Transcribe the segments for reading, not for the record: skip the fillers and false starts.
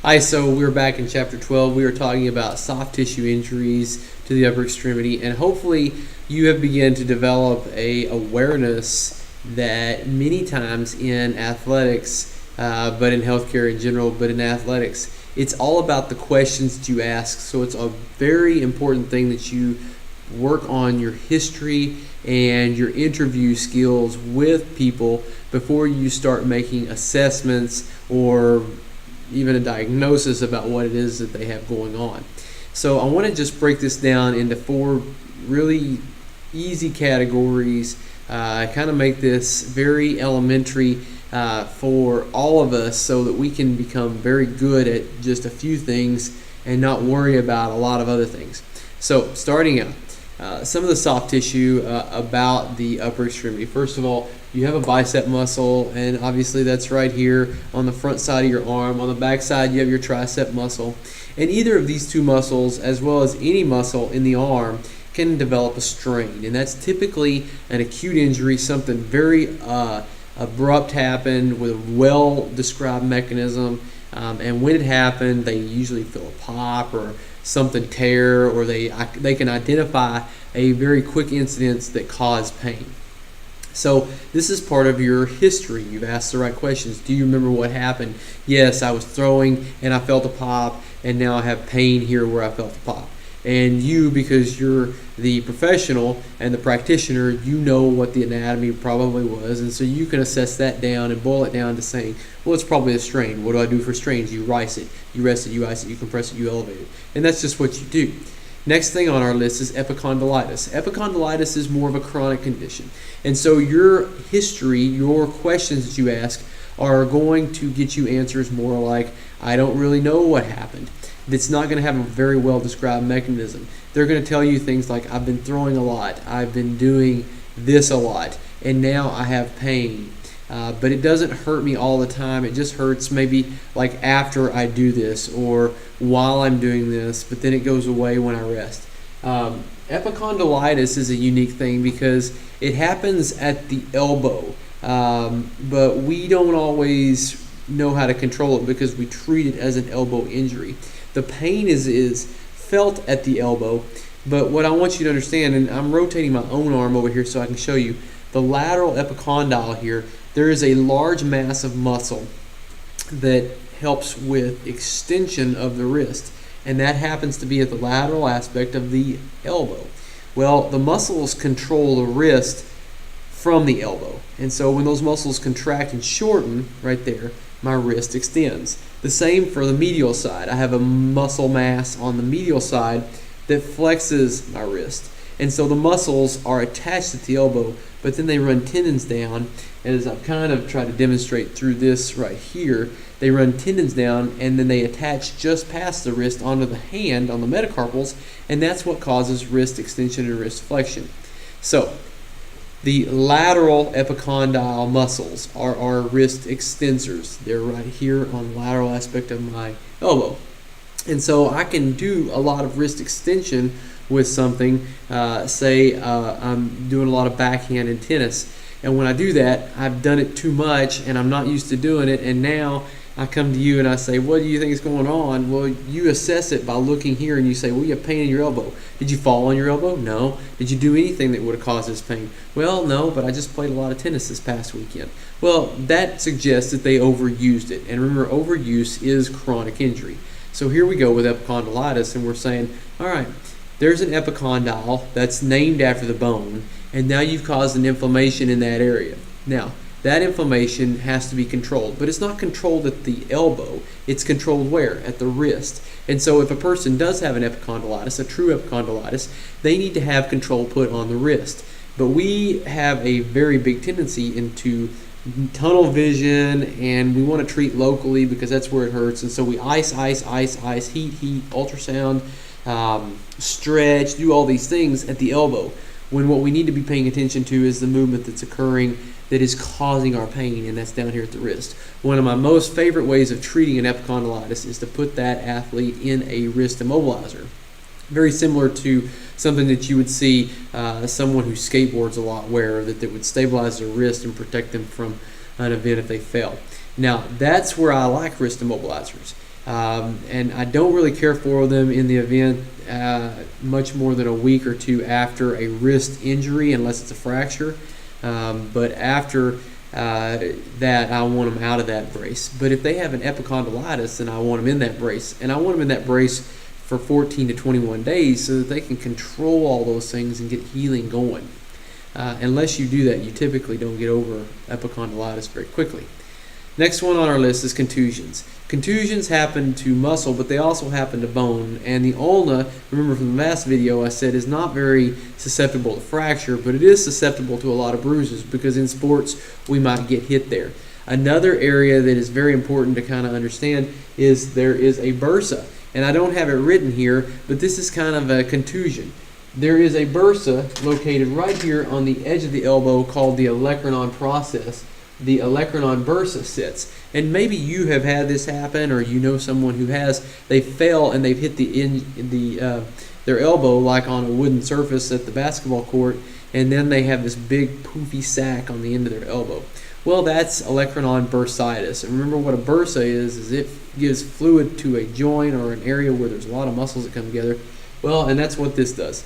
Hi, so we're back in chapter 12. We are talking about soft tissue injuries to the upper extremity, and hopefully you have begun to develop a awareness that many times in athletics, but in healthcare in general, but in athletics, it's all about the questions that you ask. So it's a very important thing that you work on your history and your interview skills with people before you start making assessments or even a diagnosis about what it is that they have going on. So I want to just break this down into four really easy categories, kind of make this very elementary for all of us so that we can become very good at just a few things and not worry about a lot of other things. So starting out, some of the soft tissue about the upper extremity. First of all, you have a bicep muscle, and obviously that's right here on the front side of your arm. On the back side, you have your tricep muscle. And either of these two muscles, as well as any muscle in the arm, can develop a strain. And that's typically an acute injury, something very abrupt happened with a well-described mechanism. And when it happened, they usually feel a pop or something tear, or they can identify a very quick incident that caused pain. So this is part of your history. You've asked the right questions. Do you remember what happened? Yes, I was throwing and I felt a pop, and now I have pain here where I felt a pop. And you, because you're the professional and the practitioner, you know what the anatomy probably was, and so you can assess that down and boil it down to saying, well, it's probably a strain. What do I do for strains? You rice it, you rest it, you ice it, you compress it, you elevate it. And that's just what you do. Next thing on our list is epicondylitis. Epicondylitis is more of a chronic condition. And so your history, your questions that you ask are going to get you answers more like, I don't really know what happened. It's not going to have a very well described mechanism. They're going to tell you things like, I've been throwing a lot, I've been doing this a lot, and now I have pain. But it doesn't hurt me all the time. It just hurts maybe like after I do this or while I'm doing this, but then it goes away when I rest. Epicondylitis is a unique thing because it happens at the elbow, but we don't always know how to control it because we treat it as an elbow injury. The pain is felt at the elbow, but what I want you to understand, and I'm rotating my own arm over here so I can show you, the lateral epicondyle here, there is a large mass of muscle that helps with extension of the wrist, and that happens to be at the lateral aspect of the elbow. Well, the muscles control the wrist from the elbow, and so when those muscles contract and shorten right there, my wrist extends. The same for the medial side. I have a muscle mass on the medial side that flexes my wrist. And so the muscles are attached at the elbow, but then they run tendons down. And as I've kind of tried to demonstrate through this right here, they run tendons down and then they attach just past the wrist onto the hand on the metacarpals, and that's what causes wrist extension and wrist flexion. So the lateral epicondyle muscles are our wrist extensors. They're right here on the lateral aspect of my elbow. And so I can do a lot of wrist extension with something, say I'm doing a lot of backhand in tennis. And when I do that, I've done it too much and I'm not used to doing it, and now I come to you and I say, what do you think is going on? Well, you assess it by looking here and you say, well, you have pain in your elbow. Did you fall on your elbow? No. Did you do anything that would have caused this pain? Well, no, but I just played a lot of tennis this past weekend. Well, that suggests that they overused it. And remember, overuse is chronic injury. So here we go with epicondylitis, and we're saying, all right, there's an epicondyle that's named after the bone, and now you've caused an inflammation in that area. Now, that inflammation has to be controlled, but it's not controlled at the elbow. It's controlled where? At the wrist. And so if a person does have an epicondylitis, a true epicondylitis, they need to have control put on the wrist. But we have a very big tendency into tunnel vision, and we want to treat locally because that's where it hurts. And so we ice, heat, ultrasound, stretch, do all these things at the elbow, when what we need to be paying attention to is the movement that's occurring that is causing our pain, and that's down here at the wrist. One of my most favorite ways of treating an epicondylitis is to put that athlete in a wrist immobilizer. Very similar to something that you would see someone who skateboards a lot wear, that would stabilize their wrist and protect them from an event if they fell. Now, that's where I like wrist immobilizers. And I don't really care for them in the event much more than a week or two after a wrist injury, unless it's a fracture. But after that, I want them out of that brace. But if they have an epicondylitis, then I want them in that brace. And I want them in that brace for 14 to 21 days so that they can control all those things and get healing going. Unless you do that, you typically don't get over epicondylitis very quickly. Next one on our list is contusions. Contusions happen to muscle, but they also happen to bone. And the ulna, remember from the last video I said, is not very susceptible to fracture, but it is susceptible to a lot of bruises because in sports we might get hit there. Another area that is very important to kind of understand is there is a bursa. And I don't have it written here, but this is kind of a contusion. There is a bursa located right here on the edge of the elbow called the olecranon process. The olecranon bursa sits. And maybe you have had this happen, or you know someone who has. They fell and they've hit their elbow like on a wooden surface at the basketball court, and then they have this big poofy sac on the end of their elbow. Well, that's olecranon bursitis. And remember what a bursa is it gives fluid to a joint or an area where there's a lot of muscles that come together. Well, and that's what this does.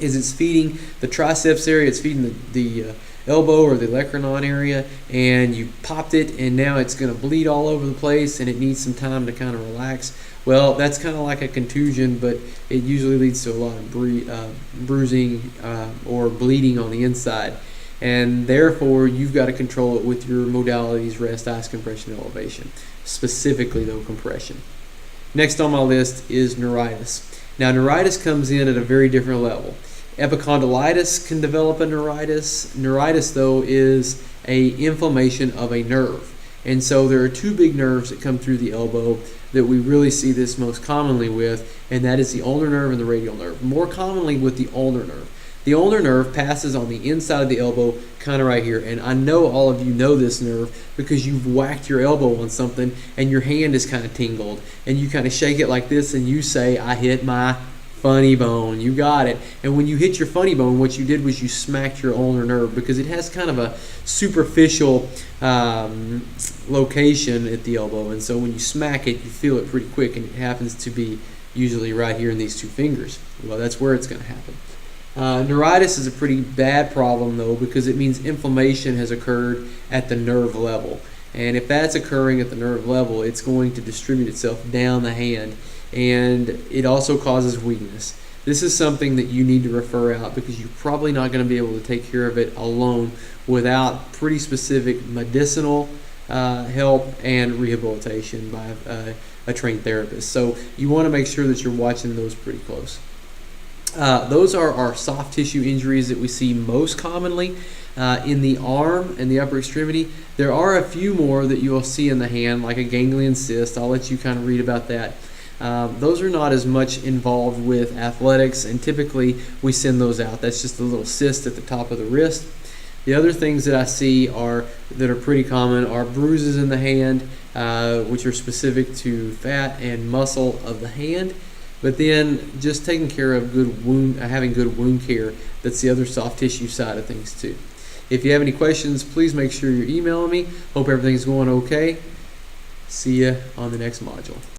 It's feeding the triceps area, it's feeding the elbow or the olecranon area, and you popped it, and now it's going to bleed all over the place, and it needs some time to kind of relax. Well, that's kind of like a contusion, but it usually leads to a lot of bruising or bleeding on the inside. And therefore, you've got to control it with your modalities: rest, ice, compression, elevation. Specifically, though, compression. Next on my list is neuritis. Now, neuritis comes in at a very different level. Epicondylitis can develop a neuritis. Neuritis, though, is a inflammation of a nerve. And so there are two big nerves that come through the elbow that we really see this most commonly with, and that is the ulnar nerve and the radial nerve. More commonly with the ulnar nerve. The ulnar nerve passes on the inside of the elbow, kind of right here. And I know all of you know this nerve because you've whacked your elbow on something and your hand is kind of tingled. And you kind of shake it like this and you say, "I hit my funny bone." You got it. And when you hit your funny bone, what you did was you smacked your ulnar nerve because it has kind of a superficial location at the elbow. And so when you smack it, you feel it pretty quick, and it happens to be usually right here in these two fingers. Well, that's where it's going to happen. Neuritis is a pretty bad problem, though, because it means inflammation has occurred at the nerve level. And if that's occurring at the nerve level, it's going to distribute itself down the hand, and it also causes weakness. This is something that you need to refer out because you're probably not going to be able to take care of it alone without pretty specific medicinal help and rehabilitation by a trained therapist. So you want to make sure that you're watching those pretty close. Those are our soft tissue injuries that we see most commonly in the arm and the upper extremity. There are a few more that you will see in the hand, like a ganglion cyst. I'll let you kind of read about that. Those are not as much involved with athletics, and typically we send those out. That's just a little cyst at the top of the wrist. The other things that I see that are pretty common are bruises in the hand, which are specific to fat and muscle of the hand. But then just taking care of having good wound care, that's the other soft tissue side of things too. If you have any questions, please make sure you're emailing me. Hope everything's going okay. See ya on the next module.